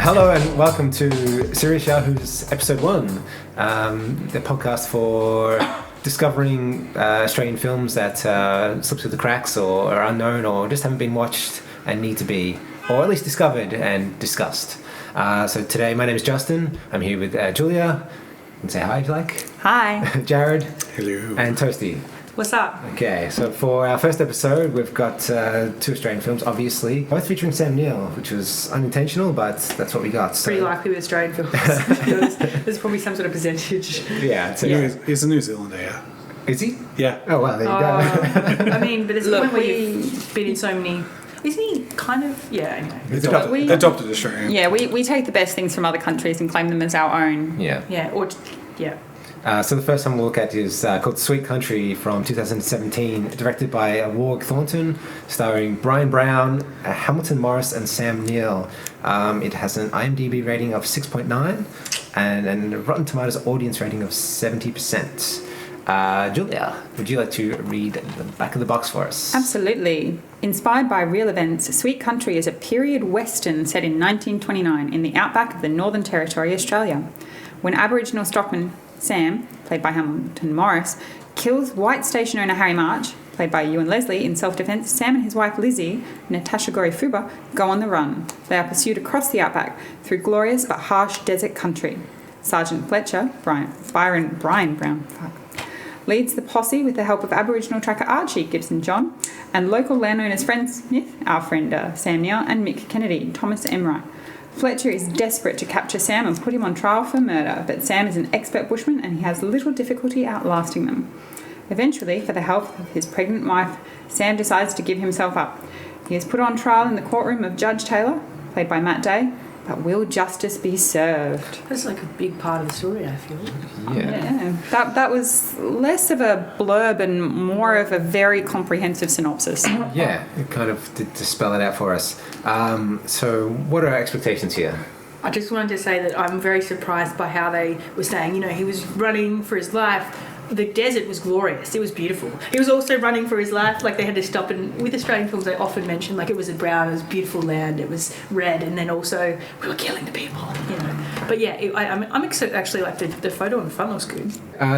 Hello and welcome to Serious Yahoos Episode 1, the podcast for discovering Australian films that slip through the cracks or are unknown or just haven't been watched and need to be, or at least discovered and discussed. So today, my name is Justin. I'm here with Julia. You can say hi if you like. Hi. Jared. Hello. And Toasty. What's up? Okay, so for our first episode, we've got two Australian films, obviously, both featuring Sam Neill, which was unintentional, but that's what we got. So. Pretty likely with Australian films. There's probably some sort of percentage. Yeah. He's a New Zealander, yeah. Is he? Yeah. Oh, wow, there you go. I mean, but there's a point where you've been in so many... Isn't he kind of... Yeah, anyway. Adopted Australian. Yeah, we take the best things from other countries and claim them as our own. Yeah. Yeah, or... Yeah. So the first one we'll look at is called Sweet Country from 2017, directed by Warwick Thornton, starring Brian Brown, Hamilton Morris and Sam Neill. It has an IMDb rating of 6.9 and a Rotten Tomatoes audience rating of 70%. Julia, would you like to read the back of the box for us? Absolutely. Inspired by real events, Sweet Country is a period western set in 1929 in the outback of the Northern Territory, Australia. When Aboriginal stockman Sam, played by Hamilton Morris, kills white station owner Harry March, played by Ewan Leslie, in self-defence, Sam and his wife Lizzie, Natasha Gori-Fuba, go on the run. They are pursued across the outback through glorious but harsh desert country. Sergeant Fletcher, Brian Brown, leads the posse with the help of Aboriginal tracker Archie Gibson John and local landowners Fred Smith, our friend Sam Neill, and Mick Kennedy, Thomas Emright. Fletcher is desperate to capture Sam and put him on trial for murder, but Sam is an expert bushman and he has little difficulty outlasting them. Eventually, for the health of his pregnant wife, Sam decides to give himself up. He is put on trial in the courtroom of Judge Taylor, played by Matt Day, but will justice be served? That's like a big part of the story, I feel. Yeah. That was less of a blurb and more of a very comprehensive synopsis. Yeah, it kind of did to spell it out for us. So what are our expectations here? I just wanted to say that I'm very surprised by how they were saying, he was running for his life. The desert was glorious. It was beautiful. He was also running for his life. Like, they had to stop, and with Australian films they often mention, like, it was a brown, it was beautiful land, it was red, and then also we were killing the people, But yeah, I'm excited. Actually, like, the photo on the front looks good.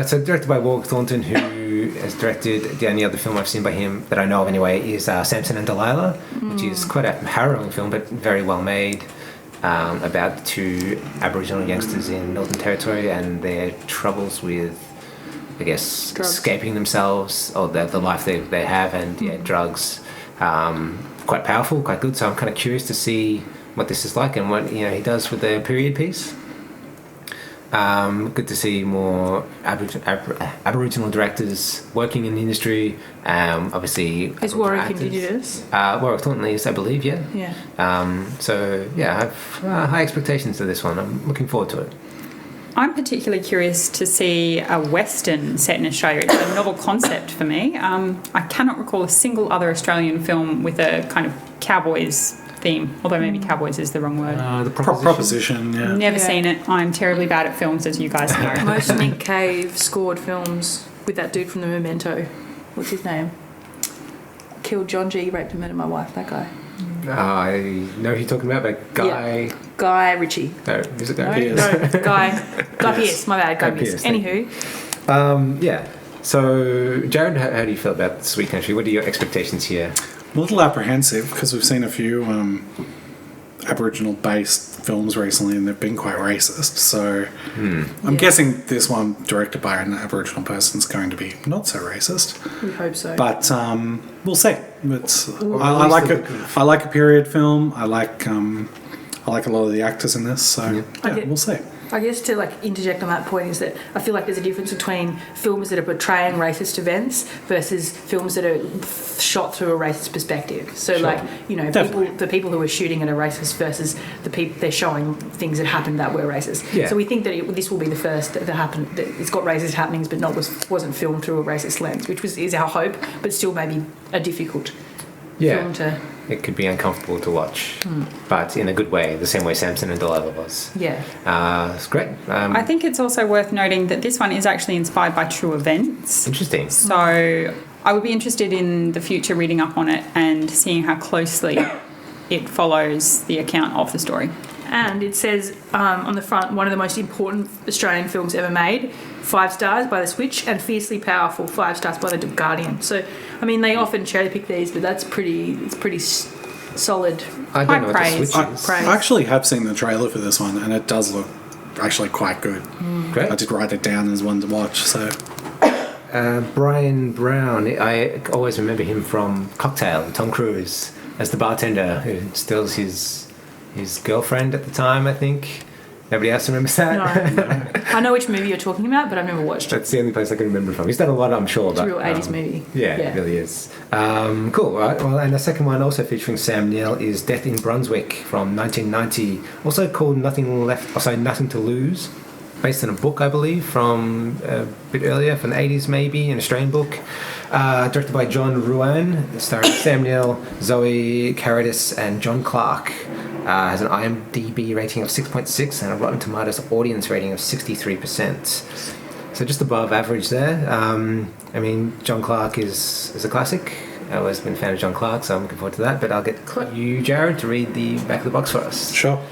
So directed by Warwick Thornton, who has directed the only other film I've seen by him that I know of anyway is Samson and Delilah, which is quite a harrowing film but very well made, about two Aboriginal youngsters in Northern Territory and their troubles with, I guess, drugs. Escaping themselves or the life they have, and drugs. Quite powerful, quite good. So I'm kind of curious to see what this is like and what he does with the period piece. Good to see more Aboriginal directors working in the industry. Obviously, is Warwick Indigenous? Warwick Thornton is, I believe, yeah. Yeah. So yeah, I have high expectations for this one. I'm looking forward to it. I'm particularly curious to see a Western set in Australia. It's a novel concept for me. I cannot recall a single other Australian film with a kind of cowboys theme, although maybe cowboys is the wrong word. The Proposition, yeah. Never seen it. I'm terribly bad at films, as you guys know. Most Nick Cave scored films with that dude from the Memento. What's his name? Killed John G, raped and murdered my wife, that guy. I know who you're talking about, but Guy Ritchie. No, is it Guy Pearce? No, Guy Pearce. My bad, Guy Pearce. Anywho. Yeah. So, Jared, how do you feel about Sweet Country? What are your expectations here? I'm a little apprehensive because we've seen a few Aboriginal-based films recently and they've been quite racist. So I'm guessing this one, directed by an Aboriginal person, is going to be not so racist. We hope so. But we'll see. I like a period film. I like a lot of the actors in this. So we'll see. I guess to like interject on that point is that I feel like there's a difference between films that are portraying racist events versus films that are shot through a racist perspective. So Sure. like, the people who are shooting it are racist versus the people they're showing things that happened that were racist. Yeah. So we think that this will be the first that happened. That it's got racist happenings, but wasn't filmed through a racist lens, which is our hope, but still maybe a difficult film to. It could be uncomfortable to watch, but in a good way, the same way Samson and Delilah was. Yeah. It's great. I think it's also worth noting that this one is actually inspired by true events. Interesting. So I would be interested in the future reading up on it and seeing how closely it follows the account of the story. And it says on the front, one of the most important Australian films ever made, 5 stars by The Switch, and fiercely powerful, 5 stars by The Guardian. So, I mean, they often cherry pick these, but it's pretty solid. I don't know what the Switch is. I actually have seen the trailer for this one, and it does look actually quite good. Great. I did write it down as one to watch. So Brian Brown, I always remember him from Cocktail, Tom Cruise, as the bartender who steals his girlfriend at the time, I think. Nobody else remembers that? No. I know which movie you're talking about, but I've never watched it. That's the only place I can remember from. He's done a lot, I'm sure. It's a real 80s movie. Yeah, it really is. Cool. Right. Well, and the second one, also featuring Sam Neill, is Death in Brunswick from 1990, also called Nothing to Lose, based on a book, I believe, from a bit earlier, from the 80s maybe, an Australian book. Directed by John Ruan, starring Sam Neill, Zoe Caritas, and John Clark. Has an IMDb rating of 6.6 and a Rotten Tomatoes audience rating of 63%. So just above average there. I mean, John Clark is a classic. I've always been a fan of John Clark, so I'm looking forward to that. But I'll get you, Jared, to read the back of the box for us. sure.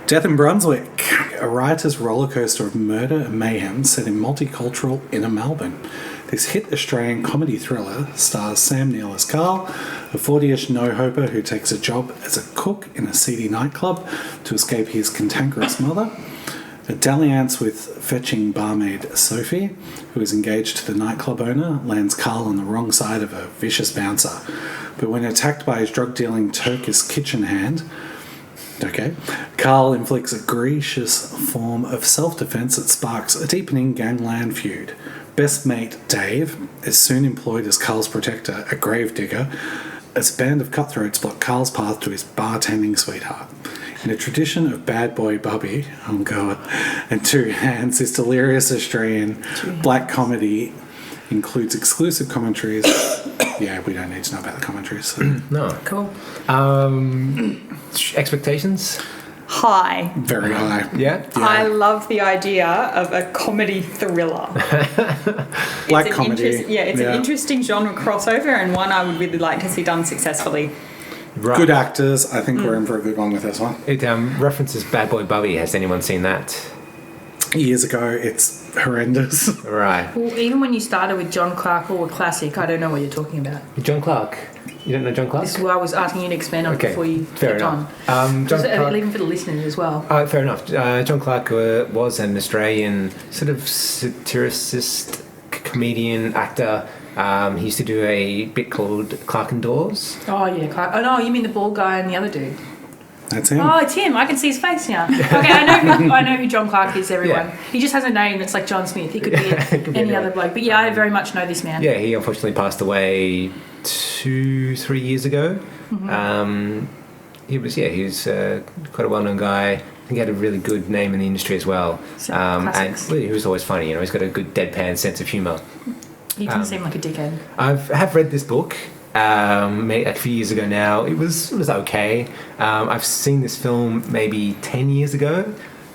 Death in Brunswick, a riotous rollercoaster of murder and mayhem set in multicultural inner Melbourne. This hit Australian comedy thriller stars Sam Neill as Carl, a 40-ish no-hoper who takes a job as a cook in a seedy nightclub to escape his cantankerous mother. A dalliance with fetching barmaid Sophie, who is engaged to the nightclub owner, lands Carl on the wrong side of a vicious bouncer. But when attacked by his drug-dealing Turkish kitchen hand, Carl inflicts a gracious form of self-defense that sparks a deepening gangland feud. Best mate Dave is soon employed as Carl's protector, a gravedigger, as a band of cutthroats block Carl's path to his bartending sweetheart. In a tradition of Bad Boy Bubby, oh god, and Two Hands, this delirious Australian black comedy includes exclusive commentaries. Yeah, we don't need to know about the commentaries. So. No. Cool. Expectations? High. Very high. Yeah? I love the idea of a comedy thriller. Black It's an comedy. it's an interesting genre crossover and one I would really like to see done successfully. Right. Good actors. I think we're in for a good one with this one. It references Bad Boy Bubby. Has anyone seen that? Years ago, it's horrendous. Right. Well, even when you started with John Clark or a classic, I don't know what you're talking about. John Clark. You don't know John Clark? This is what I was asking you to expand on before you fair kept on. enough. John Clark, Even for the listeners as well. fair enough. John Clark was an Australian sort of satirist, comedian, actor. He used to do a bit called Clark and Dawes. Oh, yeah, Clark. Oh, no, you mean the bald guy and the other dude. That's him. Oh, it's him. I can see his face now. Okay, I know who John Clark is, everyone. Yeah. He just has a name that's like John Smith. He could be Could be any anyone. other bloke. But yeah, I very much know this man. Yeah, he unfortunately passed away 2-3 years ago. He was quite a well-known guy. I think he had a really good name in the industry as well. And Classics. he was always funny. He's got a good deadpan sense of humour. He didn't seem like a dickhead. I have read this book a few years ago now. It was okay. I've seen this film maybe 10 years ago,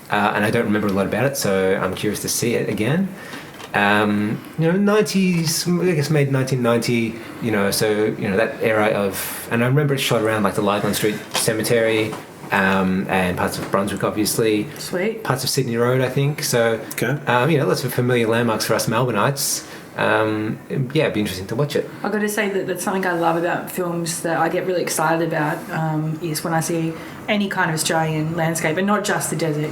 and I don't remember a lot about it, so I'm curious to see it again. 90s, I guess made 1990, that era of, and I remember it shot around like the Lygon Street Cemetery, and parts of Brunswick, obviously. Sweet. Parts of Sydney Road, I think. So, lots of familiar landmarks for us Melbourneites. It'd be interesting to watch it. I've got to say that that's something I love about films that I get really excited about is when I see any kind of Australian landscape, and not just the desert,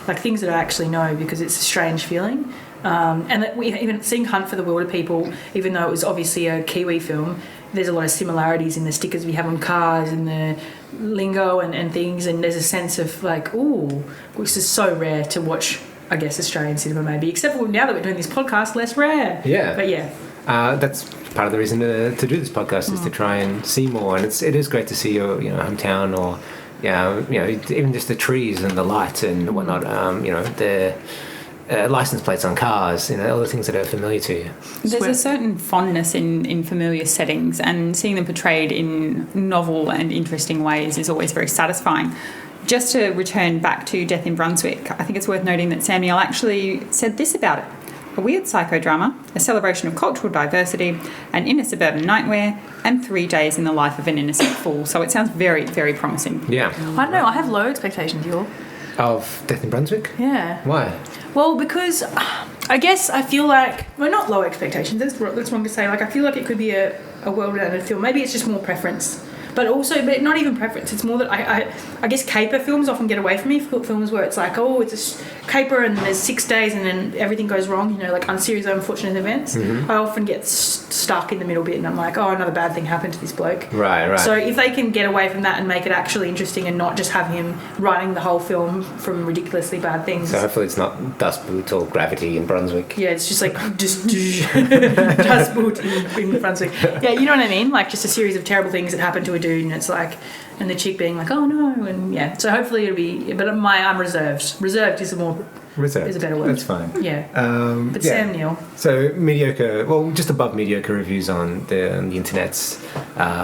like things that I actually know, because it's a strange feeling. And that we even seeing Hunt for the Wilder People, even though it was obviously a Kiwi film, there's a lot of similarities in the stickers we have on cars and the lingo and things, and there's a sense of like, ooh, which is so rare to watch, I guess, Australian cinema maybe, except for now that we're doing this podcast, less rare. Yeah. But yeah. That's part of the reason to do this podcast is to try and see more, and it is great to see your hometown, or even just the trees and the light and whatnot. The license plates on cars, all the things that are familiar to you. There's a certain fondness in familiar settings, and seeing them portrayed in novel and interesting ways is always very satisfying. Just to return back to Death in Brunswick, I think it's worth noting that Sam Neill actually said this about it: a weird psychodrama, a celebration of cultural diversity, an inner suburban nightmare, and 3 days in the life of an innocent fool. So it sounds very, very promising. Yeah. I don't know, I have low expectations, y'all. Of Death in Brunswick? Yeah. Why? Well, because I guess I feel like, well, not low expectations, that's wrong to say. Like, I feel like it could be a well-rounded film. Maybe it's just more preference. But not even preference. It's more that I guess caper films often get away from me. Films where it's like, oh, it's a caper and there's 6 days and then everything goes wrong, like unseries of unfortunate events. Mm-hmm. I often get stuck in the middle bit and I'm like, oh, another bad thing happened to this bloke. Right. So if they can get away from that and make it actually interesting and not just have him running the whole film from ridiculously bad things. So hopefully it's not Dust Boot or Gravity in Brunswick. Yeah, it's just like, Dust Boot in Brunswick. Yeah, you know what I mean? Like just a series of terrible things that happen to a dude, and it's like, and the chick being like, oh no, and yeah. So hopefully it'll be, but I'm reserved. Reserved is a better word. That's fine. Yeah. But Sam Neill. So mediocre, well, just above mediocre reviews on the internets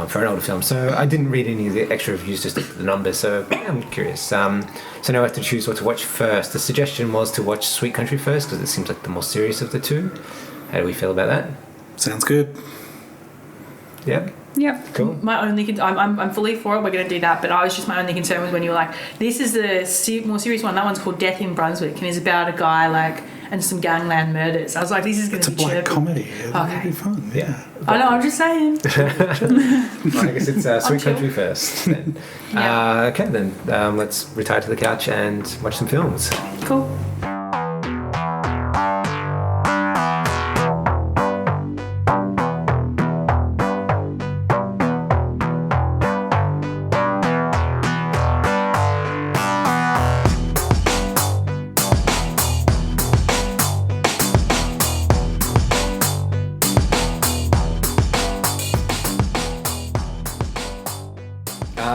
for an older film. So I didn't read any of the extra reviews, just the numbers. So I'm curious. So now I have to choose what to watch first. The suggestion was to watch Sweet Country first because it seems like the more serious of the two. How do we feel about that? Sounds good. Yeah. Yep. Cool. My only, I'm fully for it. We're going to do that. But my only concern was when you were like, this is the more serious one. That one's called Death in Brunswick, and is about a guy and some gangland murders. I was like, this is going to be It's a black chirpy. comedy. It'll be fun. Yeah. I know. I'm just saying. Well, I guess it's Sweet chill. Country first. Then. Yeah. Okay, then let's retire to the couch and watch some films. Cool.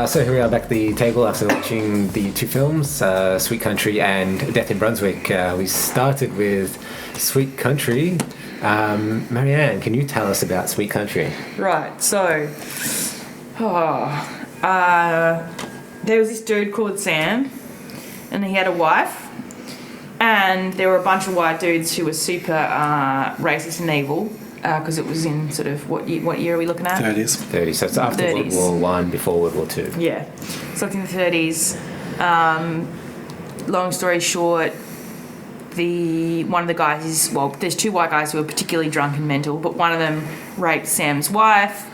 So here we are back at the table after watching the two films, Sweet Country and Death in Brunswick. We started with Sweet Country. Marianne, can you tell us about Sweet Country? Right, so there was this dude called Sam, and he had a wife, and there were a bunch of white dudes who were super racist and evil, because it was in sort of what year are we looking at? 30s. 30s, so it's after 30s. World War I, before World War II. Yeah, so like in the 30s. Long story short, one of the guys is, well, there's two white guys who are particularly drunk and mental, but one of them raped Sam's wife.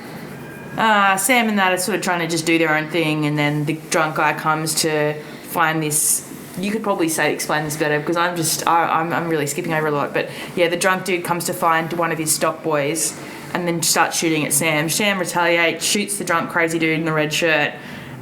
Sam and that are sort of trying to just do their own thing, and then the drunk guy comes to find this. You could probably explain this better, because I'm really skipping over a lot. But yeah, the drunk dude comes to find one of his stock boys, and then starts shooting at Sam. Sam retaliates, shoots the drunk crazy dude in the red shirt,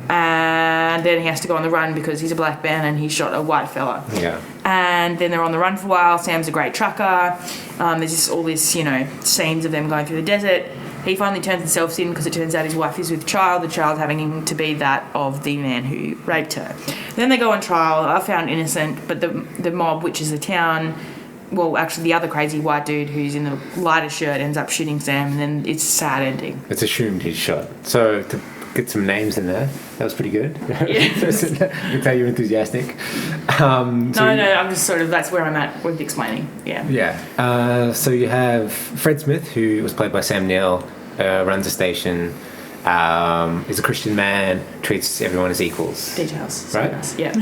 and then he has to go on the run because he's a black man and he shot a white fella. Yeah. And then they're on the run for a while. Sam's a great trucker. There's just all this, scenes of them going through the desert. He finally turns himself in because it turns out his wife is with child, the child having to be that of the man who raped her. Then they go on trial, are found innocent, but the mob, which is the town, well, actually the other crazy white dude who's in the lighter shirt ends up shooting Sam, and then it's a sad ending. It's assumed he's shot. So to get some names in there, that was pretty good. Yeah. I can tell you're enthusiastic. No, I'm just that's where I'm at with explaining. Yeah. Yeah. So you have Fred Smith, who was played by Sam Neill, runs a station, is a Christian man, treats everyone as equals. Details. Right? Nice. Yeah.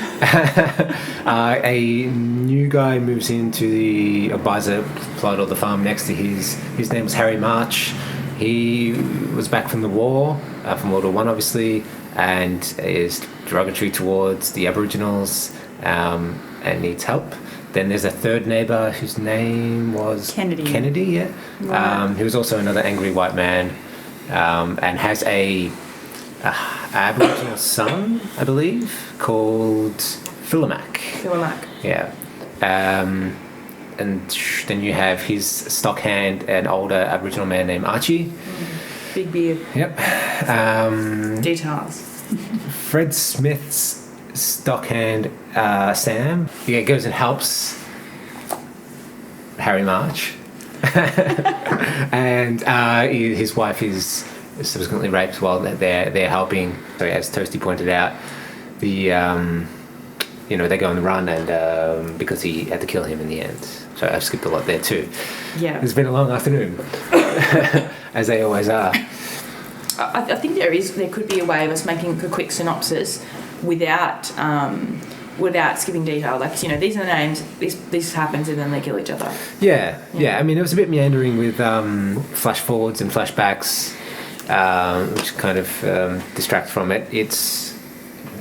A new guy moves into the Bizer plot or the farm next to his name was Harry March. He was back from the war, from World War I obviously, and is derogatory towards the Aboriginals and needs help. Then there's a third neighbour whose name was Kennedy. Yeah. Right. He was also another angry white man and has a Aboriginal son, I believe, called Philomac. Yeah. And then you have his stockhand, an older Aboriginal man named Archie. Big beard. Yep. Details. Fred Smith's stockhand, Sam, goes and helps Harry March. And his wife is subsequently raped while they're helping. So as Toasty pointed out, they go on the run, and because he had to kill him in the end. So I've skipped a lot there too. Yeah. It's been a long afternoon, as they always are. I think there could be a way of us making a quick synopsis without skipping detail. Like, these are the names, this happens, and then they kill each other. Yeah. I mean, it was a bit meandering with flash forwards and flashbacks, which kind of distract from it. It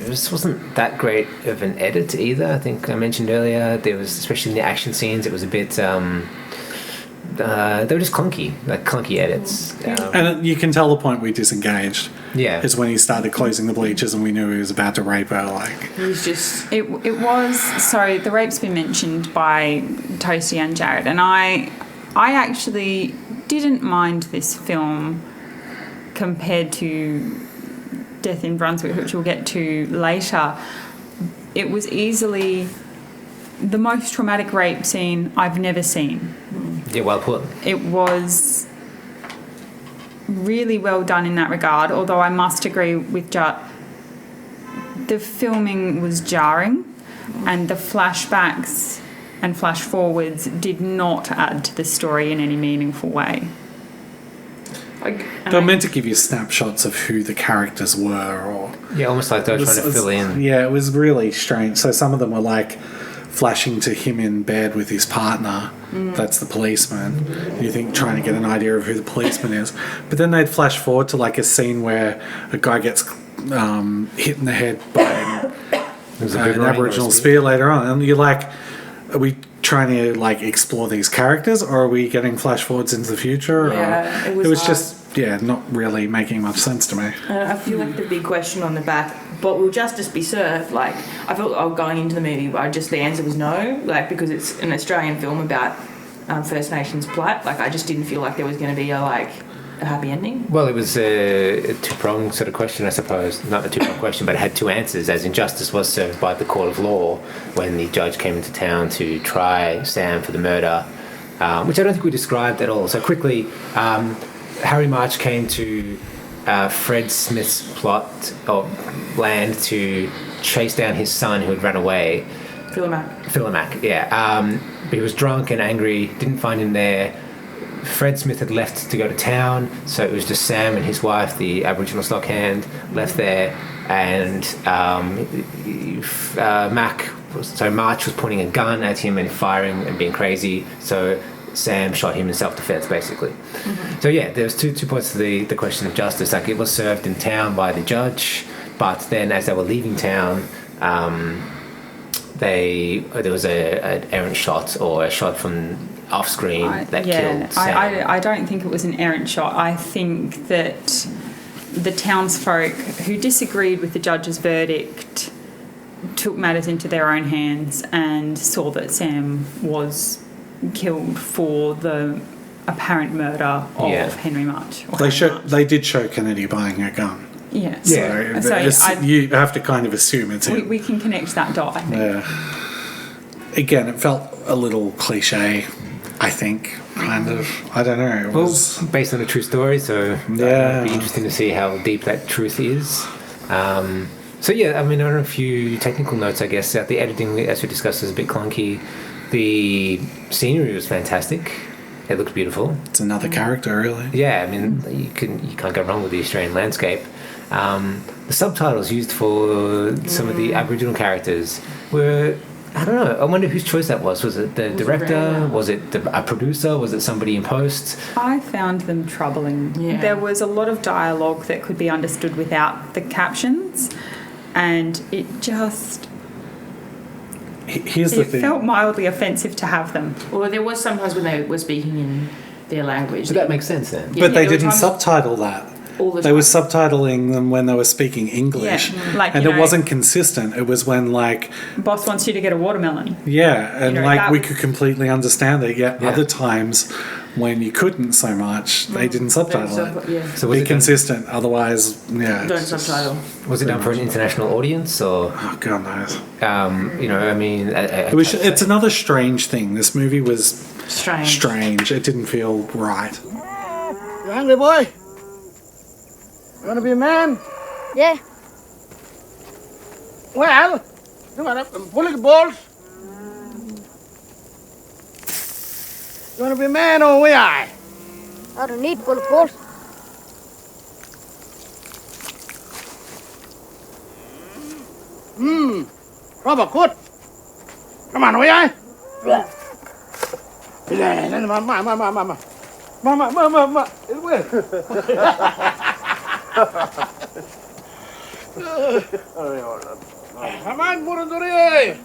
just wasn't that great of an edit either. I think I mentioned earlier, there was, especially in the action scenes, it was a bit... they were just clunky edits. And you can tell the point we disengaged. Yeah. Is when he started closing the bleachers and we knew he was about to rape her. He was just... It was... So the rape's been mentioned by Toasty and Jared, and I actually didn't mind this film compared to Death in Brunswick, which we'll get to later. It was easily the most traumatic rape scene I've never seen. Yeah, well put. It was really well done in that regard, although I must agree with the filming was jarring, and the flashbacks and flash forwards did not add to the story in any meaningful way. They were meant to give you snapshots of who the characters were, or almost like they were trying to fill in. Yeah, it was really strange. So some of them were like flashing to him in bed with his partner. That's the policeman. You think trying to get an idea of who the policeman is, but then they'd flash forward to like a scene where a guy gets hit in the head by an Aboriginal spear later on, and you're like, are we trying to like explore these characters, or are we getting flash forwards into the future? Yeah, it was just not really making much sense to me. I feel like the big question on the back, but will justice be served? Like, I felt going into the movie, the answer was no, like, because it's an Australian film about First Nations plight. Like, I just didn't feel like there was going to be a happy ending. Well, it was a two-pronged sort of question, I suppose. Not a two-pronged question, but it had two answers, as in justice was served by the court of law when the judge came into town to try Sam for the murder, which I don't think we described at all. So quickly, Harry March came to Fred Smith's plot or land to chase down his son who had run away. Philomac, yeah. He was drunk and angry, didn't find him there. Fred Smith had left to go to town, so it was just Sam and his wife, the Aboriginal stockhand, left there, and March was pointing a gun at him and firing and being crazy, so Sam shot him in self-defense, basically. Mm-hmm. So yeah, there was two points to the question of justice. Like, it was served in town by the judge, but then as they were leaving town, there was an errant shot or a shot from off screen that killed Sam. I don't think it was an errant shot. I think that the townsfolk who disagreed with the judge's verdict took matters into their own hands and saw that Sam was killed for the apparent murder of Henry March. They did show Kennedy buying a gun. Yeah. So you have to kind of assume it's him. We can connect that dot, I think. Yeah. Again, it felt a little cliche, I think, kind of. I don't know. It was based on a true story, so it'd be interesting to see how deep that truth is. So yeah, I mean, I don't know, a few technical notes, I guess. The editing, as we discussed, is a bit clunky. The scenery was fantastic. It looked beautiful. It's another character, really. Yeah, I mean, you can't go wrong with the Australian landscape. The subtitles used for some of the Aboriginal characters were, I don't know, I wonder whose choice that was. Was it the director? Was it a producer? Was it somebody in post? I found them troubling. Yeah. There was a lot of dialogue that could be understood without the captions, and it just... Here's the thing. It felt mildly offensive to have them. Well, there was sometimes when they were speaking in their language. So that makes sense then. But they didn't subtitle that. all the They time. were subtitling them when they were speaking English, like, and you it know- wasn't consistent. It was when like, Boss wants you to get a watermelon. yeah, and You know, like that we was- could completely understand it. Yet Yeah. other times when you couldn't so much, they didn't subtitle it. Yeah. So was Be it, done, consistent, otherwise, yeah. Don't it's just- subtitle. was it done for an international audience or, Oh God knows. you know, I mean, It's another strange thing. This movie was Strange. strange. It didn't feel right. You hungry, boy? You want to be a man? Yeah. Well, you got up and pulling balls. You want to be a man or we I? I don't need bullet balls. Robert, good. Come on, we I? Mama. It will. Come on, Murunduri.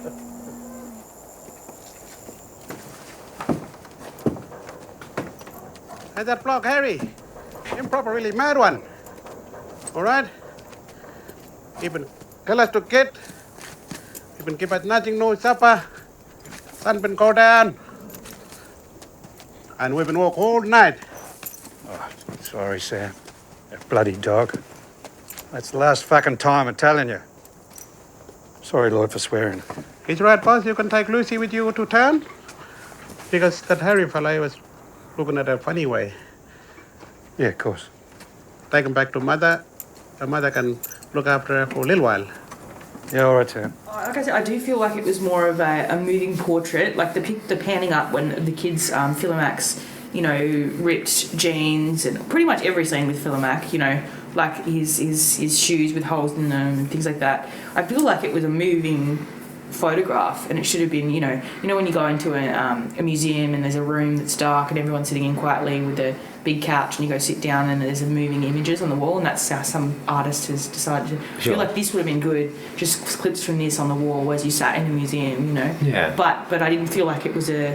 Hey, that block, Harry. Improper, really mad one. All right? Even tell us to get. Even keep us nothing, no supper. Sun been go down. And we've been walk all night. Oh, sorry, Sam. That bloody dog. That's the last fucking time I'm telling you. Sorry, Lord, for swearing. It's right, boss. You can take Lucy with you to town. Because that Harry fella was looking at her funny way. Yeah, of course. Take him back to mother. Her mother can look after her for a little while. Yeah, all right, Sam. Like I said, I do feel like it was more of a moving portrait, like the panning up when the kids, Philomax, you know, ripped jeans and pretty much every scene with Philomac, you know, like his shoes with holes in them and things like that. I feel like it was a moving photograph, and it should have been, you know when you go into a museum and there's a room that's dark and everyone's sitting in quietly with a big couch, and you go sit down and there's a moving images on the wall, and that's how some artist has decided to. I feel like this would have been good, just clips from this on the wall as you sat in a museum, you know. Yeah. But I didn't feel like it was a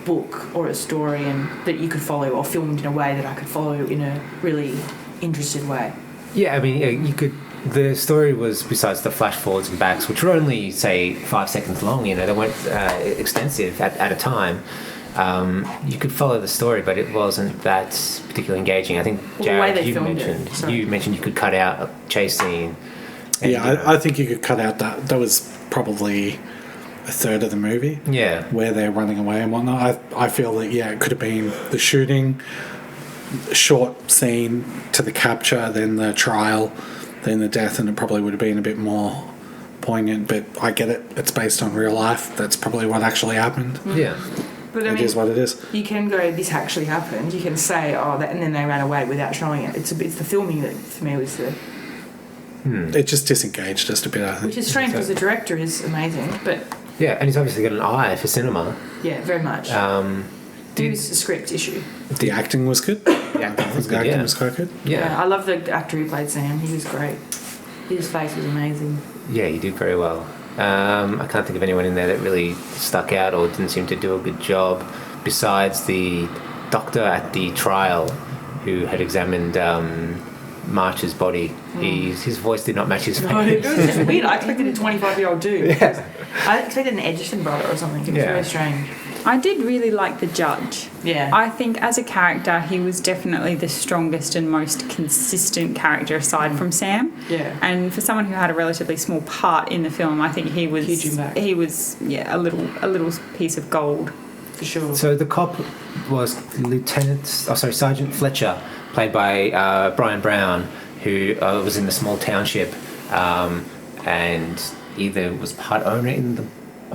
book or a story and that you could follow, or filmed in a way that I could follow in a really interested way. Yeah, I mean, you could. The story was, besides the flash forwards and backs, which were only, say, 5 seconds long, you know, they weren't extensive at a time. You could follow the story, but it wasn't that particularly engaging. I think, Well, the way Jared, they filmed it, sorry. you mentioned you could cut out a chase scene. and, Yeah, you know, I think you could cut out that. That was probably a third of the movie. Yeah. Where they're running away and whatnot. I feel that, yeah, it could have been the shooting, a short scene to the capture, then the trial, then the death, and it probably would have been a bit more poignant. But I get it. It's based on real life. That's probably what actually happened. Yeah. But I It mean, is what it is. you can go, this actually happened. You can say, oh, that, and then they ran away without showing it. It's the filming that for me was the, It just disengaged just a bit, I think. which is strange because the director is amazing, but Yeah, and he's obviously got an eye for cinema. yeah, very much. It was a script issue. The acting was good. The acting was The good, acting yeah. was quite good. Yeah. I love the actor who played Sam. He was great. His face was amazing. Yeah, he did very well. I can't think of anyone in there that really stuck out or didn't seem to do a good job, besides the doctor at the trial who had examined March's body. His voice did not match his face. It was just weird. I expected a 25-year-old dude. Yeah. I expected an Edgerton brother or something. It was Yeah. very strange. I did really like the judge. Yeah. I think as a character, he was definitely the strongest and most consistent character aside from Sam. Yeah. And for someone who had a relatively small part in the film, I think he was Huge impact. he was a little piece of gold. For sure. So the cop was Sergeant Fletcher, played by Brian Brown, who was in the small township, and either was part owner in the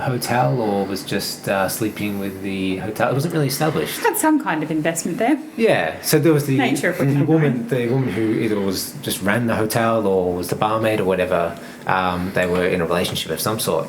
hotel or was just sleeping with the hotel. It wasn't really established. Had some kind of investment there. Yeah, so there was the Nature of what you're woman who either was just ran the hotel or was the barmaid or whatever. They were in a relationship of some sort.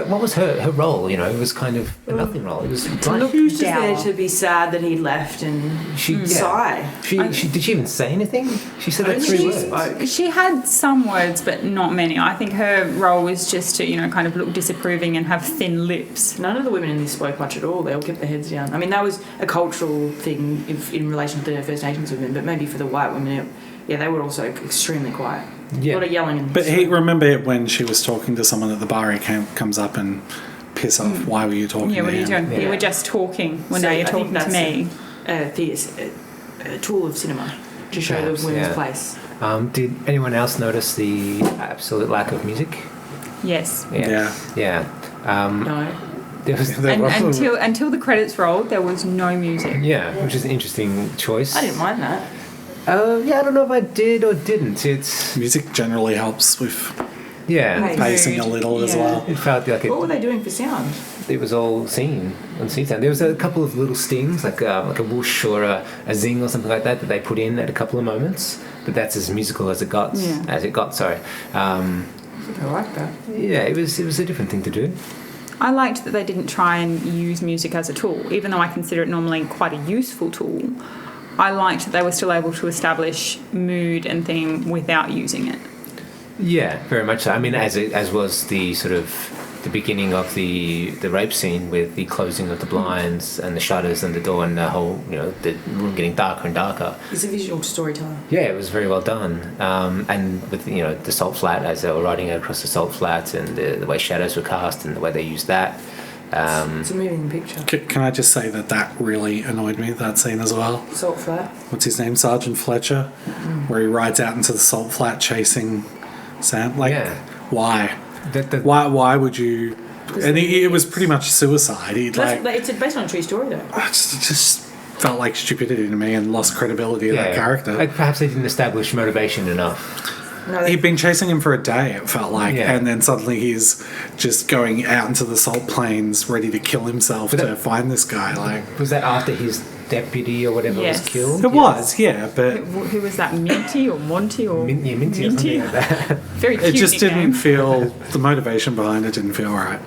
what was her role? You know, it was kind of a nothing role. It was like, She was just there dour. to be sad that he'd left and sigh. She did she even say anything? She said like 3 words. She had some words, but not many. I think her role was just to, kind of look disapproving and have thin lips. None of the women in this spoke much at all. They all kept their heads down. I mean, that was a cultural thing in relation to the First Nations women, but maybe for the white women, they were also extremely quiet. Yeah. A lot of yelling. And But remember when she was talking to someone at the bar, he comes up and piss off. Why were you talking Yeah, to what are you him? doing? You were just talking. Well, now you're talking to me. A tool of cinema to show Perhaps, the women's yeah. place. Did anyone else notice the absolute lack of music? Yes. Yeah. No. There was, And until the credits rolled, there was no music. yeah, which is an interesting choice. I didn't mind that. Yeah, I don't know if I did or didn't. It's Music generally helps with yeah. pacing a little as Yeah. well. It felt like What were they doing for sound? it was all scene on scene sound. There was a couple of little stings, like a whoosh or a zing or something like that they put in at a couple of moments. But that's as musical as it got. Yeah. Sorry. I think I like that. Yeah, it was a different thing to do. I liked that they didn't try and use music as a tool, even though I consider it normally quite a useful tool. I liked that they were still able to establish mood and theme without using it. Yeah, very much so. I mean, as was the sort of the beginning of the rape scene with the closing of the blinds and the shutters and the door and the whole, the room getting darker and darker. It's a visual storyteller. Yeah, it was very well done. And with, the salt flat, as they were riding across the salt flats and the way shadows were cast and the way they used that. It's a moving picture. Can I just say that really annoyed me, that scene as well? Salt flat. What's his name? Sergeant Fletcher? Where he rides out into the salt flat chasing Sam. Why? Why would you... And it was pretty much suicide. It's based on a true story, though. It just felt like stupidity to me and lost credibility of that character. Like perhaps they didn't establish motivation enough. No, He'd been chasing him for a day, it felt like, Yeah. and then suddenly he's just going out into the salt plains ready to kill himself to find this guy. Was that after his deputy or whatever Yes. was killed? It was, yeah, but Who was that? Minty or Monty or Minty or something like that. Very cute it just nickname. didn't feel, the motivation behind it didn't feel right.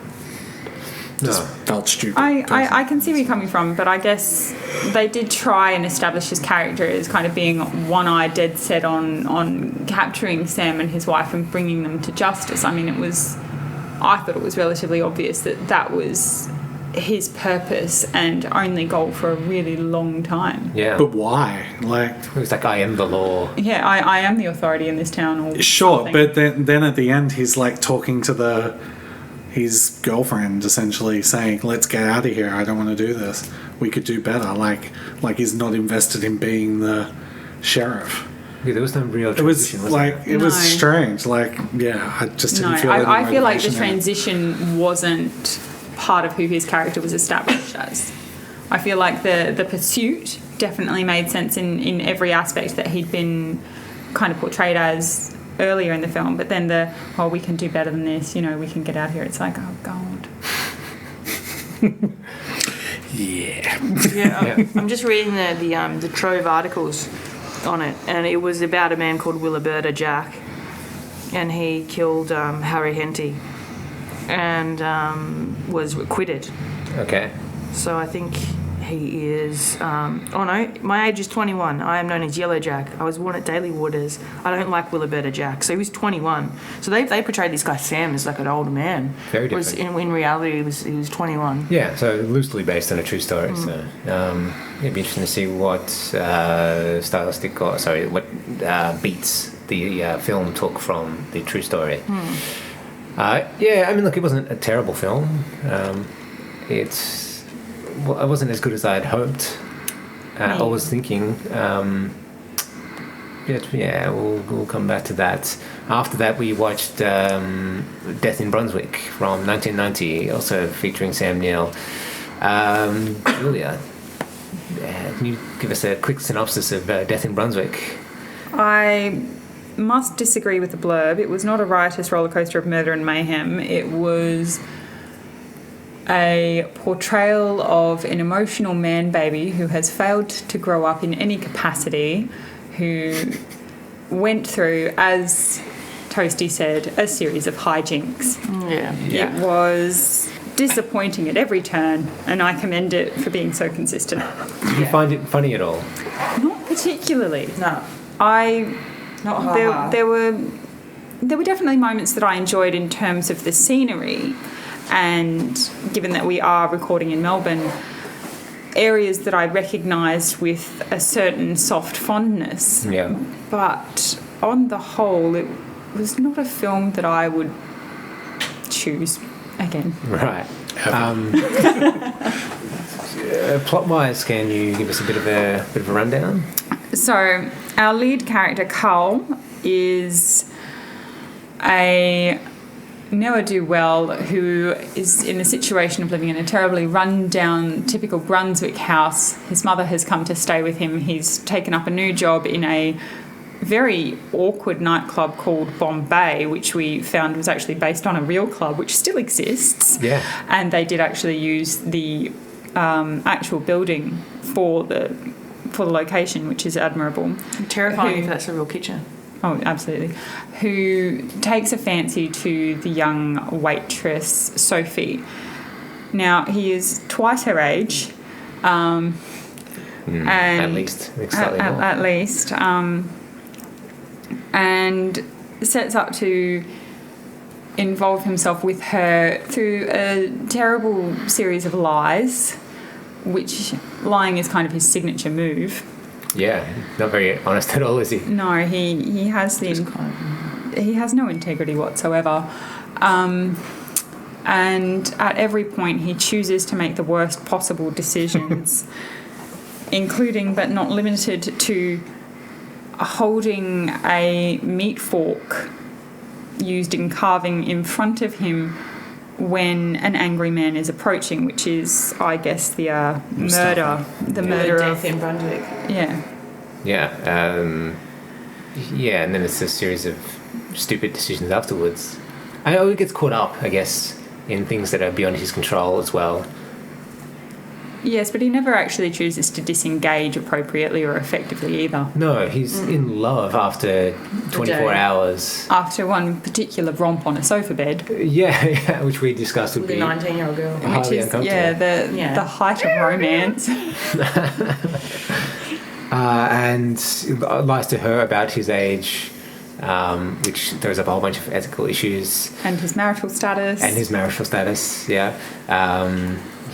Just felt stupid. I can see where you're coming from, but I guess they did try and establish his character as kind of being one-eyed, dead set on capturing Sam and his wife and bringing them to justice. I mean, I thought it was relatively obvious that was his purpose and only goal for a really long time. Yeah. But why? It was like, I am the law. Yeah, I am the authority in this town. Or Sure, something. but then at the end he's talking to his girlfriend, essentially saying, "Let's get out of here. I don't want to do this. We could do better." Like he's not invested in being the sheriff. Yeah, there was no real It was transition, was there? it was No. strange. I just didn't feel any I feel like the motivation there. transition wasn't part of who his character was established as. I feel like the pursuit definitely made sense in every aspect that he'd been kind of portrayed as earlier in the film, but then we can do better than this, we can get out here. It's like, oh God. Yeah, I'm just reading the Trove articles on it, and it was about a man called Williberta Jack, and he killed Harry Henty, and was acquitted. Okay. So I think he is... my age is 21. I am known as Yellow Jack. I was born at Daily Waters. I don't like Williberta Jack. So he was 21. So they portrayed this guy Sam as like an older man. Very Whereas different. in reality, he was 21. Yeah, so loosely based on a true story. So it'd be interesting to see what what beats the film took from the true story. Yeah, I mean, look, it wasn't a terrible film. It wasn't as good as I had hoped. I was thinking. We'll come back to that. After that, we watched Death in Brunswick from 1990, also featuring Sam Neill. Julia, can you give us a quick synopsis of Death in Brunswick? I must disagree with the blurb. It was not a riotous roller coaster of murder and mayhem. It was a portrayal of an emotional man baby who has failed to grow up in any capacity, who went through, as Toasty said, a series of hijinks. Yeah. It was disappointing at every turn, and I commend it for being so consistent. Did you find it funny at all? Not particularly. No. There were definitely moments that I enjoyed in terms of the scenery, and given that we are recording in Melbourne, areas that I recognised with a certain soft fondness. Yeah. But on the whole, it was not a film that I would choose again. Right. Plot-wise, can you give us a bit of a rundown? So our lead character, Carl, is a ne'er-do-well who is in a situation of living in a terribly run-down, typical Brunswick house. His mother has come to stay with him. He's taken up a new job in a very awkward nightclub called Bombay, which we found was actually based on a real club, which still exists. Yeah. And they did actually use the actual building for the location, which is admirable. Terrifying if that's a real kitchen. Oh, absolutely. Who takes a fancy to the young waitress, Sophie. Now, he is twice her age. And At least. I think slightly more. At least. And sets up to involve himself with her through a terrible series of lies, which lying is kind of his signature move. Yeah, not very honest at all, is he? No, he has he has no integrity whatsoever, and at every point he chooses to make the worst possible decisions, including but not limited to holding a meat fork used in carving in front of him when an angry man is approaching, which is, I guess, the murder Death of in Brunswick. yeah. Yeah. Yeah, and then it's a series of stupid decisions afterwards. I know he gets caught up, I guess, in things that are beyond his control as well. Yes, but he never actually chooses to disengage appropriately or effectively either. No, he's in love after 24 hours. After one particular romp on a sofa bed. Yeah, which we discussed would The be 19-year-old girl. highly uncomfortable. The height of romance. And lies to her about his age, which throws up a whole bunch of ethical issues. And his marital status. Yeah.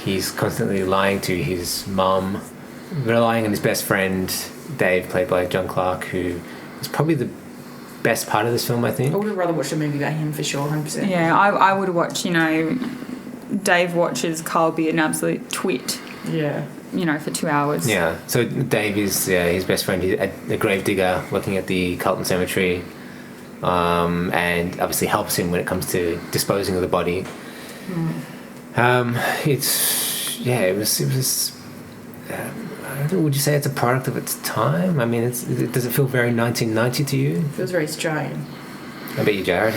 He's constantly lying to his mum, relying on his best friend, Dave, played by John Clark, who is probably the best part of this film, I think. I would have rather watched a movie about him for sure, 100%. Yeah, I would watch, Dave watches Carl be an absolute twit. Yeah. For 2 hours. Yeah, so Dave is his best friend. He's a grave digger working at the Carlton Cemetery, and obviously helps him when it comes to disposing of the body. It was. I don't know. Would you say it's a product of its time? I mean, does it feel very 1990 to you? It feels very Australian. I bet you, Jared.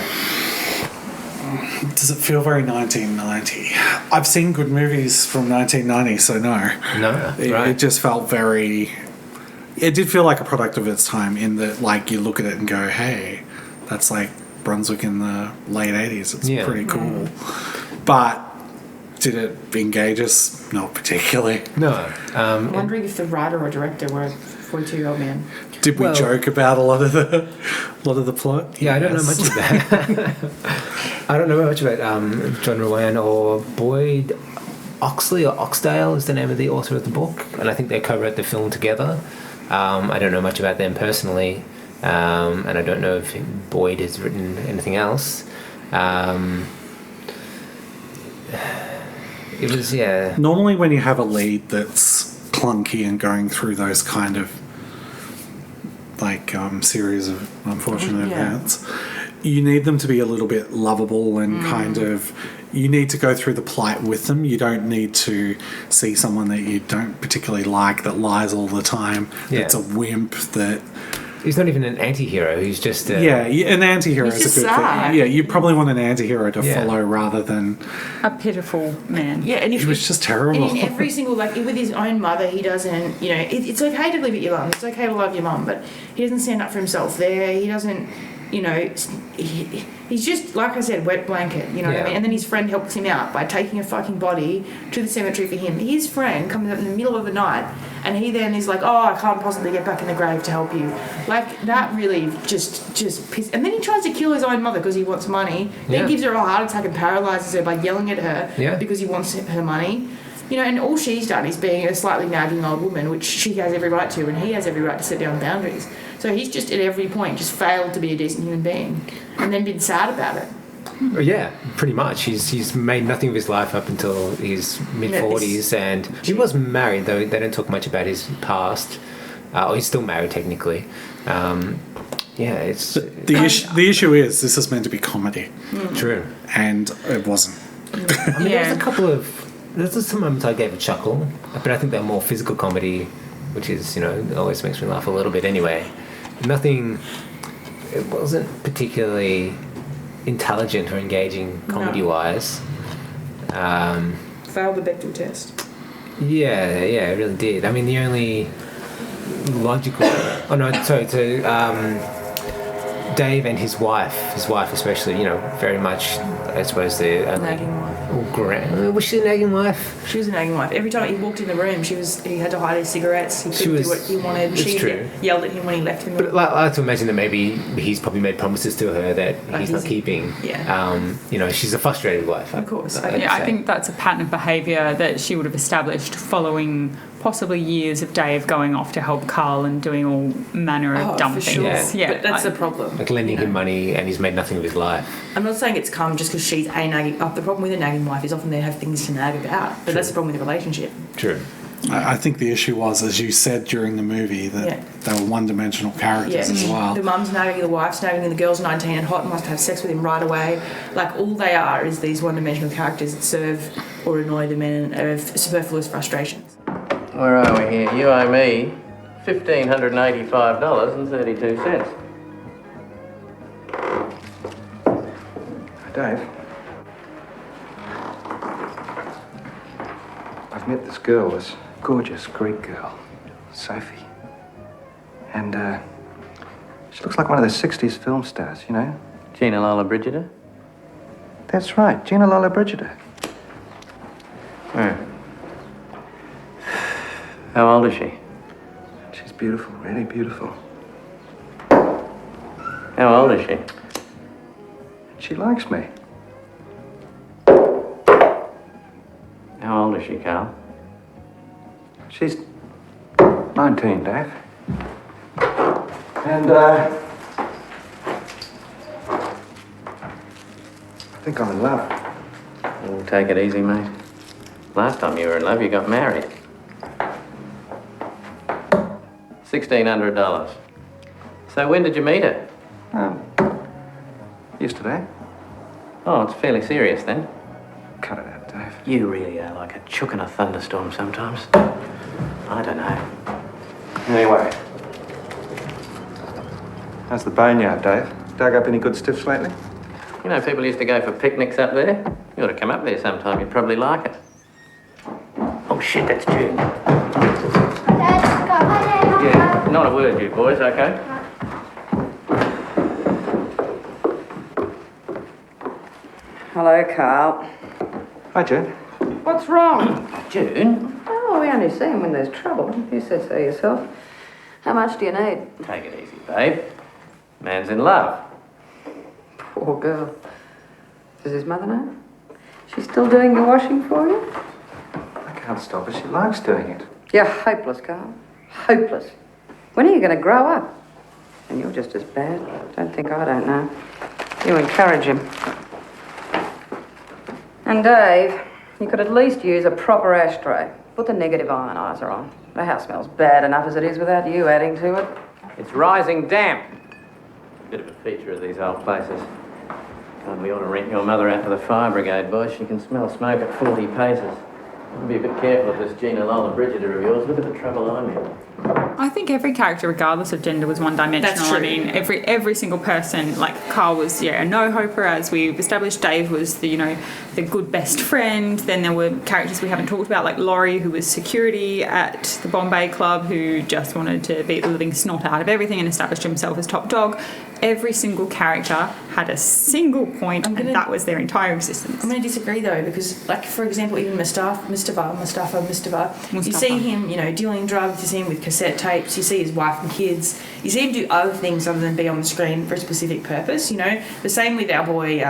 Does it feel very 1990? I've seen good movies from 1990, so no. No, It just felt very... It did feel like a product of its time in that, like, you look at it and go, hey, that's like Brunswick in the late 80s. It's pretty cool. But did it engage us? Not particularly. No. I'm wondering if the writer or director were a 42-year-old man. Did we joke about a lot of the plot? Yeah, I don't know much of that. I don't know much about John Rowan or Boyd Oxley or Oxdale is the name of the author of the book, and I think they co-wrote the film together. I don't know much about them personally, and I don't know if Boyd has written anything else. It was, yeah. Normally when you have a lead that's clunky and going through those kind of series of unfortunate events, you need them to be a little bit lovable and kind of, you need to go through the plight with them. You don't need to see someone that you don't particularly like that lies all the time, that's a wimp, that... He's not even an anti-hero, he's just a... Yeah, an anti-hero is a good sad. thing. Yeah, you probably want an anti-hero to follow rather than... A pitiful man. Yeah, and He was just terrible. And in every single, with his own mother, he doesn't, it's okay to live at your mum, it's okay to love your mum, but he doesn't stand up for himself there, he doesn't you know, he's just, like I said, wet blanket, you know what I mean? And then his friend helps him out by taking a fucking body to the cemetery for him. His friend comes up in the middle of the night, and he then is like, oh, I can't possibly get back in the grave to help you. Like, that really just pissed. And then he tries to kill his own mother because he wants money. Then gives her a heart attack and paralyses her by yelling at her because he wants her money. You know, and all she's done is being a slightly nagging old woman, which she has every right to, and he has every right to set down boundaries. So he's just, at every point, just failed to be a decent human being, and then been sad about it. Yeah, pretty much. He's made nothing of his life up until his mid-40s, and he was married, though they don't talk much about his past. He's still married, technically. It's... The issue is, this is meant to be comedy. True. And it wasn't. I mean, there was a couple of... There's some moments I gave a chuckle, but I think they're more physical comedy, which is, you know, always makes me laugh a little bit anyway. Nothing... It wasn't particularly intelligent or engaging comedy-wise. Failed the Bechdel test. Yeah, it really did. I mean, the only logical... Dave and his wife especially, you know, very much, I suppose, the... nagging wife. Was she a nagging wife? She was a nagging wife. Every time he walked in the room, he had to hide his cigarettes. He couldn't do what he wanted. She yelled at him when he left him. But I like to imagine that maybe he's probably made promises to her that he's not keeping. Yeah. You know, she's a frustrated wife. Of course. I think that's a pattern of behaviour that she would have established following possibly years of Dave going off to help Carl and doing all manner of dumb things. Sure. Yeah, but that's the problem. Like lending him money, and he's made nothing of his life. I'm not saying it's come just because she's a nagging. The problem with a nagging wife is often they have things to nag about, but that's the problem with the relationship. True. I think the issue was, as you said during the movie, that they were one-dimensional characters as well. The mum's nagging, the wife's nagging, the girl's 19 and hot and wants to have sex with him right away. Like, all they are is these one-dimensional characters that serve or annoy the men and have superfluous frustrations. Where are we here? You owe me $1,585.32. Dave, I've met this girl, this gorgeous Greek girl, Sophie. And, she looks like one of the 60s film stars, you know? Gina Lollobrigida? That's right, Gina Lollobrigida. Hmm. How old is she? She's beautiful, really beautiful. How old is she? She likes me. How old is she, Carl? She's 19, Dave. And, I think I'm in love. Oh, take it easy, mate. Last time you were in love, you got married. $1,600. So when did you meet her? Yesterday. Oh, it's fairly serious then. Cut it out, Dave. You really are like a chook in a thunderstorm sometimes. I don't know. Anyway. How's the boneyard, Dave? Dug up any good stiffs lately? You know, people used to go for picnics up there. You ought to come up there sometime. You'd probably like it. Oh, shit, that's June. Yeah, not a word, you boys, okay? Hello, Carl. Hi, June. What's wrong? June? Oh, we only see him when there's trouble. You said so yourself. How much do you need? Take it easy, babe. Man's in love. Poor girl. Does his mother know? She's still doing your washing for you? I can't stop her. She likes doing it. You're hopeless, Carl. Hopeless. When are you going to grow up? And you're just as bad. Don't think I don't know. You encourage him. And Dave, you could at least use a proper ashtray. Put the negative ionizer on. The house smells bad enough as it is without you adding to it. It's rising damp. Bit of a feature of these old places. God, we ought to rent your mother out to the fire brigade, boys. She can smell smoke at 40 paces. Be a bit careful of this Gina Lollobrigida of yours. Look at the trouble I'm in. I think every character, regardless of gender, was one-dimensional. That's true. I mean, every single person, like Carl was, a no-hoper, as we've established. Dave was the good best friend. Then there were characters we haven't talked about, like Laurie, who was security at the Bombay Club, who just wanted to beat the living snot out of everything and established himself as top dog. every single character had a single point, and that was their entire existence. I'm going to disagree though, because, like, for example, even Mustafa, you see him, you know, dealing drugs, you see him with cassette tapes, you see his wife and kids, you see him do other things other than be on the screen for a specific purpose, you know. The same with our boy,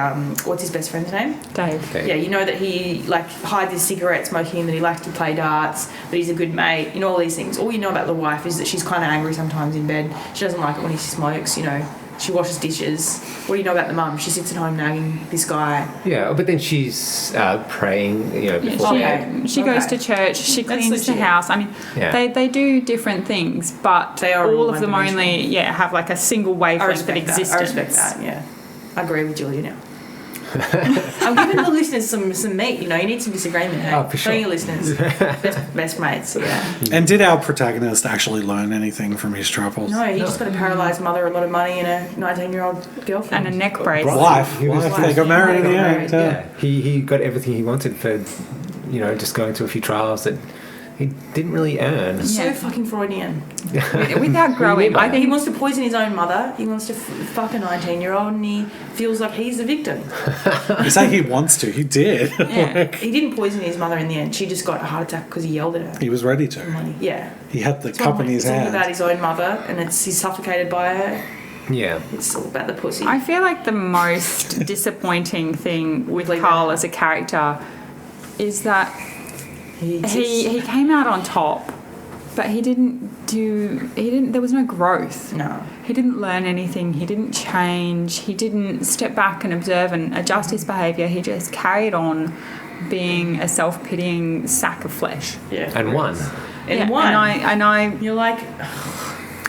what's his best friend's name? Dave. Yeah, you know that he, like, hides his cigarette smoking, that he likes to play darts, that he's a good mate, you know, all these things. All you know about the wife is that she's kind of angry sometimes in bed. She doesn't like it when he smokes, you know. She washes dishes. What do you know about the mum? She sits at home nagging this guy. Yeah, but then she's praying, you know, before. She goes to church. She cleans the house. I mean, they do different things, but they are all of them only have like a single wavelength of existence. I respect that. Yeah, I agree with Julia now. I'm giving the listeners some meat. You know, you need some disagreement. Hey? Oh, for sure. Tell your listeners, best mates. Yeah. And did our protagonist actually learn anything from his travels? No, he just got a paralysed mother, a lot of money, and a 19-year-old girlfriend and a neck brace. Wife. They got married in the end. Yeah, he got everything he wanted for, you know, just going to a few trials that he didn't really earn. It's so fucking Freudian. Without growing, I think he wants to poison his own mother. He wants to fuck a 19-year-old, and he feels like he's the victim. You say he wants to. He did. Yeah, he didn't poison his mother in the end. She just got a heart attack because he yelled at her. He was ready to. Yeah. He had the cup in his hand. It's all about his own mother, and he's suffocated by her. Yeah. It's all about the pussy. I feel like the most disappointing thing with Carl as a character is that he came out on top, but there was no growth. No. He didn't learn anything. He didn't change. He didn't step back and observe and adjust his behaviour. He just carried on being a self-pitying sack of flesh. Yeah. And won. And you're like,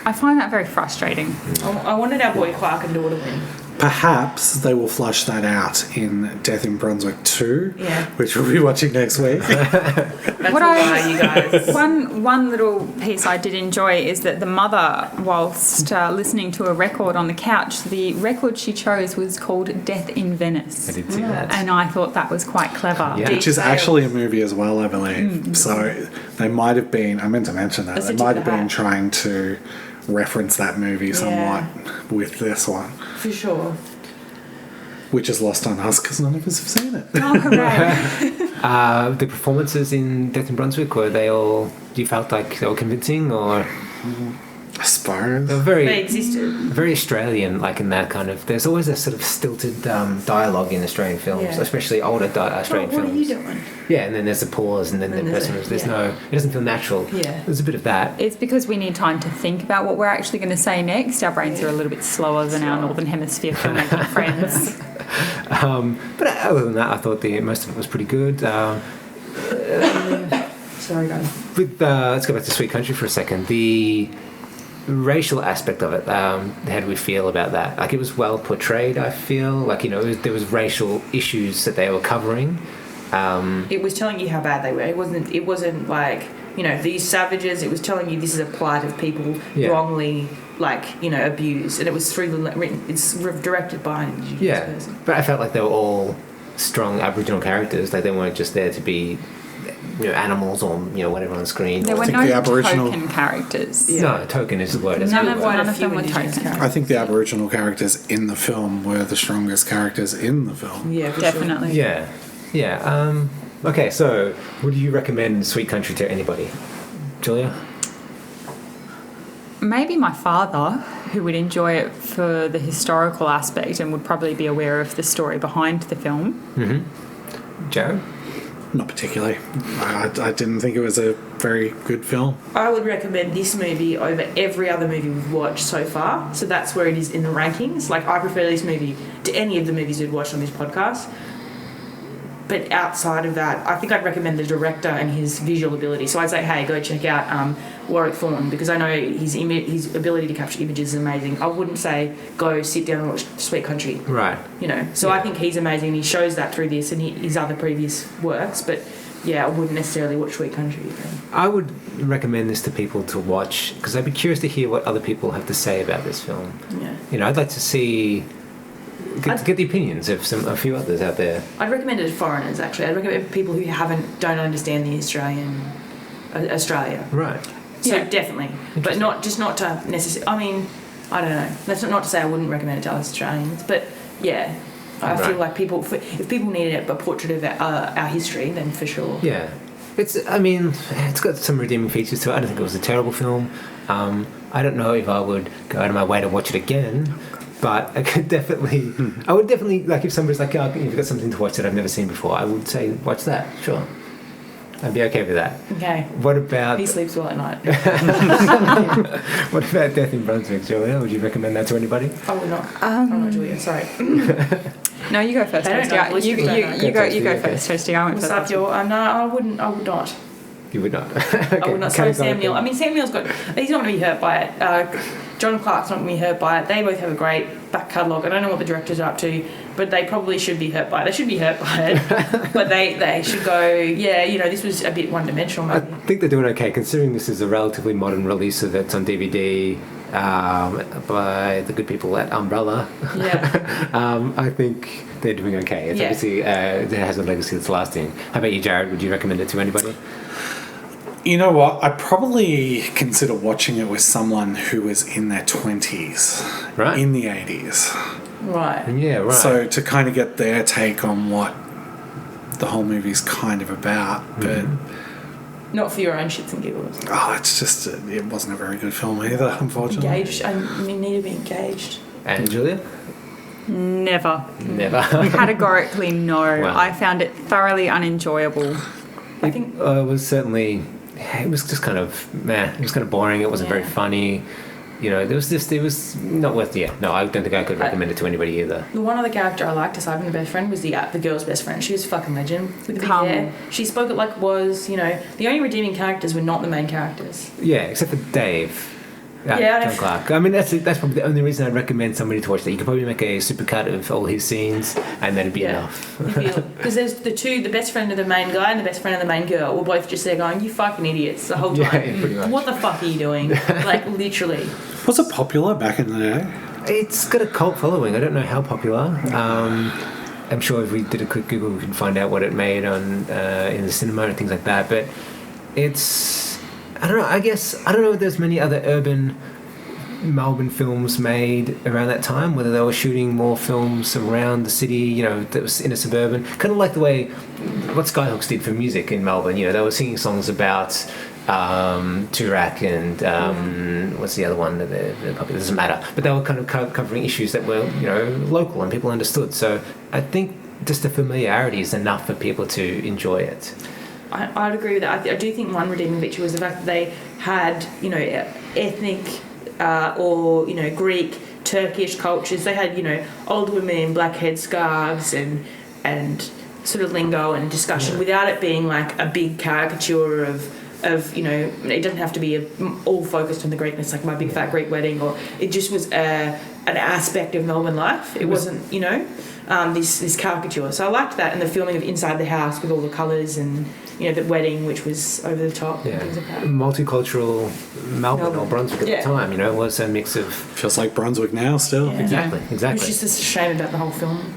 I find that very frustrating. I wanted our boy Clark and Daw to win. Perhaps they will flush that out in Death in Brunswick 2, which we'll be watching next week. You guys. One little piece I did enjoy is that the mother, whilst listening to a record on the couch, the record she chose was called Death in Venice. I did see that. And I thought that was quite clever. Yeah. Which is actually a movie as well, I believe. So they might have been, I meant to mention that, they might have been trying to reference that movie somewhat with this one. For sure. Which is lost on us because none of us have seen it. Oh, hooray. The performances in Death in Brunswick, were they all, you felt like they were convincing, or? I suppose. They were they existed. very Australian, like in that kind of, there's always a sort of stilted dialogue in Australian films, especially older Australian films. What are you doing? Yeah, and then there's a pause, and then the person, it doesn't feel natural. Yeah. There's a bit of that. It's because we need time to think about what we're actually going to say next. Our brains are a little bit slower than our Northern Hemisphere filmmaking friends. But other than that, I thought most of it was pretty good. Sorry, guys. Let's go back to Sweet Country for a second. The racial aspect of it, how do we feel about that? Like, it was well portrayed, I feel. Like, you know, there was racial issues that they were covering. It was telling you how bad they were. It wasn't like, you know, these savages. It was telling you this is a plight of people wrongly, like, you know, abused. And it was it's directed by an Indigenous person. But I felt like they were all strong Aboriginal characters. Like, they weren't just there to be, you know, animals or, you know, whatever on screen. There were no token characters. Yeah. No, token is the word. None of them were token. I think the Aboriginal characters in the film were the strongest characters in the film. Yeah, definitely. Sure. Yeah. Yeah. Okay, so would you recommend Sweet Country to anybody? Julia? Maybe my father, who would enjoy it for the historical aspect and would probably be aware of the story behind the film. Mm-hmm. Joe? Not particularly. I didn't think it was a very good film. I would recommend this movie over every other movie we've watched so far. So that's where it is in the rankings. Like, I prefer this movie to any of the movies we've watched on this podcast. But outside of that, I think I'd recommend the director and his visual ability. So I'd say, hey, go check out Warwick Thorne, because I know his ability to capture images is amazing. I wouldn't say go sit down and watch Sweet Country. Right. You know, so I think he's amazing, and he shows that through this and his other previous works. But yeah, I wouldn't necessarily watch Sweet Country. I would recommend this to people to watch, because I'd be curious to hear what other people have to say about this film. Yeah. You know, I'd like to see... Get the opinions of a few others out there. I'd recommend it to foreigners, actually. I'd recommend it to people who don't understand the Australia. Right. So definitely, but not to necessarily. I mean, I don't know. That's not to say I wouldn't recommend it to other Australians, but yeah, I feel like if people needed a portrait of our history, then for sure. Yeah. It's got some redeeming features to it. I don't think it was a terrible film. I don't know if I would go out of my way to watch it again, but I would definitely, like if somebody's like, oh, you've got something to watch that I've never seen before, I would say, watch that, sure. I'd be okay with that. Okay. What about... He sleeps well at night. What about Death in Brunswick, Julia? Would you recommend that to anybody? I would not. I'm not Julia, sorry. No, you go first, Toasty. You go first, Toasty. I went first. No, I would not. You would not? Okay. I would not. So Sam Neill. I mean, Sam Neill's he's not going to be hurt by it. John Clark's not going to be hurt by it. They both have a great back catalogue. I don't know what the directors are up to, but they probably should be hurt by it. They should be hurt by it. But they should go, this was a bit one-dimensional maybe. I think they're doing okay, considering this is a relatively modern release of it on DVD by the good people at Umbrella. Yeah. I think they're doing okay. It's obviously, it has a legacy that's lasting. How about you, Jared? Would you recommend it to anybody? You know what? I'd probably consider watching it with someone who was in their 20s, right, in the 80s. Right. Yeah, right. So to kind of get their take on what the whole movie's kind of about, but... Not for your own shits and giggles. Oh, it's just... it wasn't a very good film either, unfortunately. Engaged. I need to be engaged. And Julia? Never. Categorically no. Wow. I found it thoroughly unenjoyable. I think it was certainly... It was just kind of it was kind of boring. It wasn't very funny. It was not worth. Yeah, no, I don't think I could recommend it to anybody either. The one other character I liked aside from the best friend was the girl's best friend. She was a fucking legend with the big hair. She spoke it like it was. The only redeeming characters were not the main characters. Yeah, except for Dave. John Clark. I mean, that's probably the only reason I'd recommend somebody to watch that. You could probably make a supercut of all his scenes, and that'd be enough. Because there's the best friend of the main guy and the best friend of the main girl were both just there going, "You fucking idiots!" the whole time. Yeah, pretty much. What the fuck are you doing? Like literally. Was it popular back in the day? It's got a cult following. I don't know how popular. I'm sure if we did a quick Google, we could find out what it made on in the cinema and things like that. But it's... I don't know. I don't know if there's many other urban Melbourne films made around that time, whether they were shooting more films around the city, that was in a suburban, kind of like the way what Skyhooks did for music in Melbourne. They were singing songs about Turak and what's the other one that they're popular? It doesn't matter, but they were kind of covering issues that were local and people understood. So I think just the familiarity is enough for people to enjoy it. I'd agree with that. I do think one redeeming feature was the fact that they had, ethnic or, Greek, Turkish cultures. They had, old women in black headscarves and sort of lingo and discussion without it being like a big caricature of it doesn't have to be all focused on the Greekness, like My Big Fat Greek Wedding, or it just was an aspect of Melbourne life. It wasn't, this caricature. So I liked that, and the filming of inside the house with all the colours and, the wedding, which was over the top. Yeah. And things like that. Melmulticultural Melbourne or Brunswick at the time, it was a mix of... Feels like Brunswick now still. Yeah. Exactly. Which is just a shame about the whole film.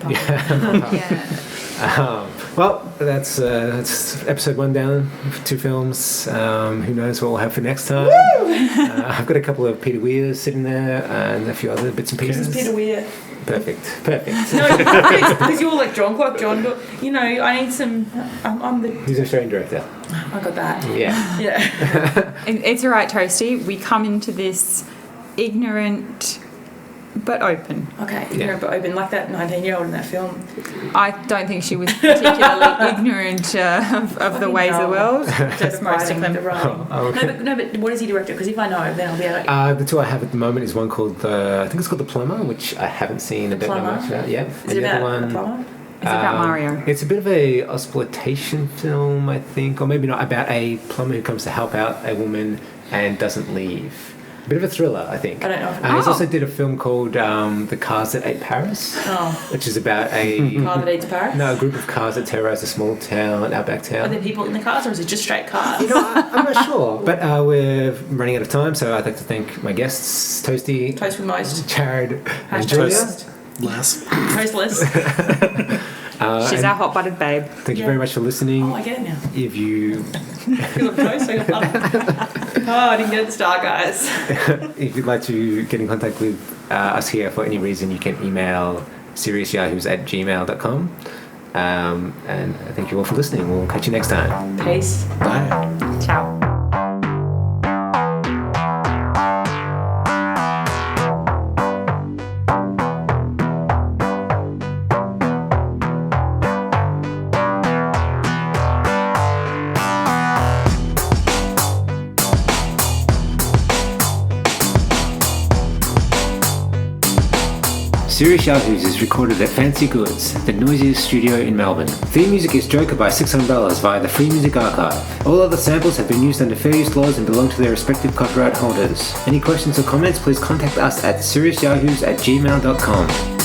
Well, that's episode 1 down, 2 films. Who knows what we'll have for next time. I've got a couple of Peter Weirs sitting there and a few other bits and pieces. Peter Weir. Perfect. No, because you're like John. I need some... He's an Australian director. I got that. Yeah. It's all right, Toasty. We come into this ignorant but open. Okay, ignorant but open, like that 19-year-old in that film. I don't think she was particularly ignorant of the ways of the world. Just most of them. Okay. No, but what is he director? Because if I know, then I'll be able to... The two I have at the moment is one called I think it's called The Plumber, which I haven't seen. The Plumber? Much about. Yeah. Is it about a plumber? It's about Mario. It's a bit of a exploitation film, I think, or maybe not, about a plumber who comes to help out a woman and doesn't leave. A bit of a thriller, I think. I don't know. He's also did a film called The Cars That Ate Paris, which is about a... Car that eats Paris? No, a group of cars that terrorise a small town, outback town. Are there people in the cars, or is it just straight cars? I'm not sure. But we're running out of time, so I'd like to thank my guests, Toasty. Toast with most. Jared and Julia. Less. Toastless. She's our hot-butted babe. Thank you very much for listening. Oh, I get it now. If you... Feel the toast, I got butter. Oh, I didn't get it at the start, guys. If you'd like to get in contact with us here for any reason, you can email seriousyahoos@gmail.com. And thank you all for listening. We'll catch you next time. Peace. Bye. Ciao. Serious Yahoos is recorded at Fancy Goods, the noisiest studio in Melbourne. Theme music is Joker by Six Umbrellas via the Free Music Archive. All other samples have been used under fair use laws and belong to their respective copyright holders. Any questions or comments, please contact us at seriousyahoos@gmail.com.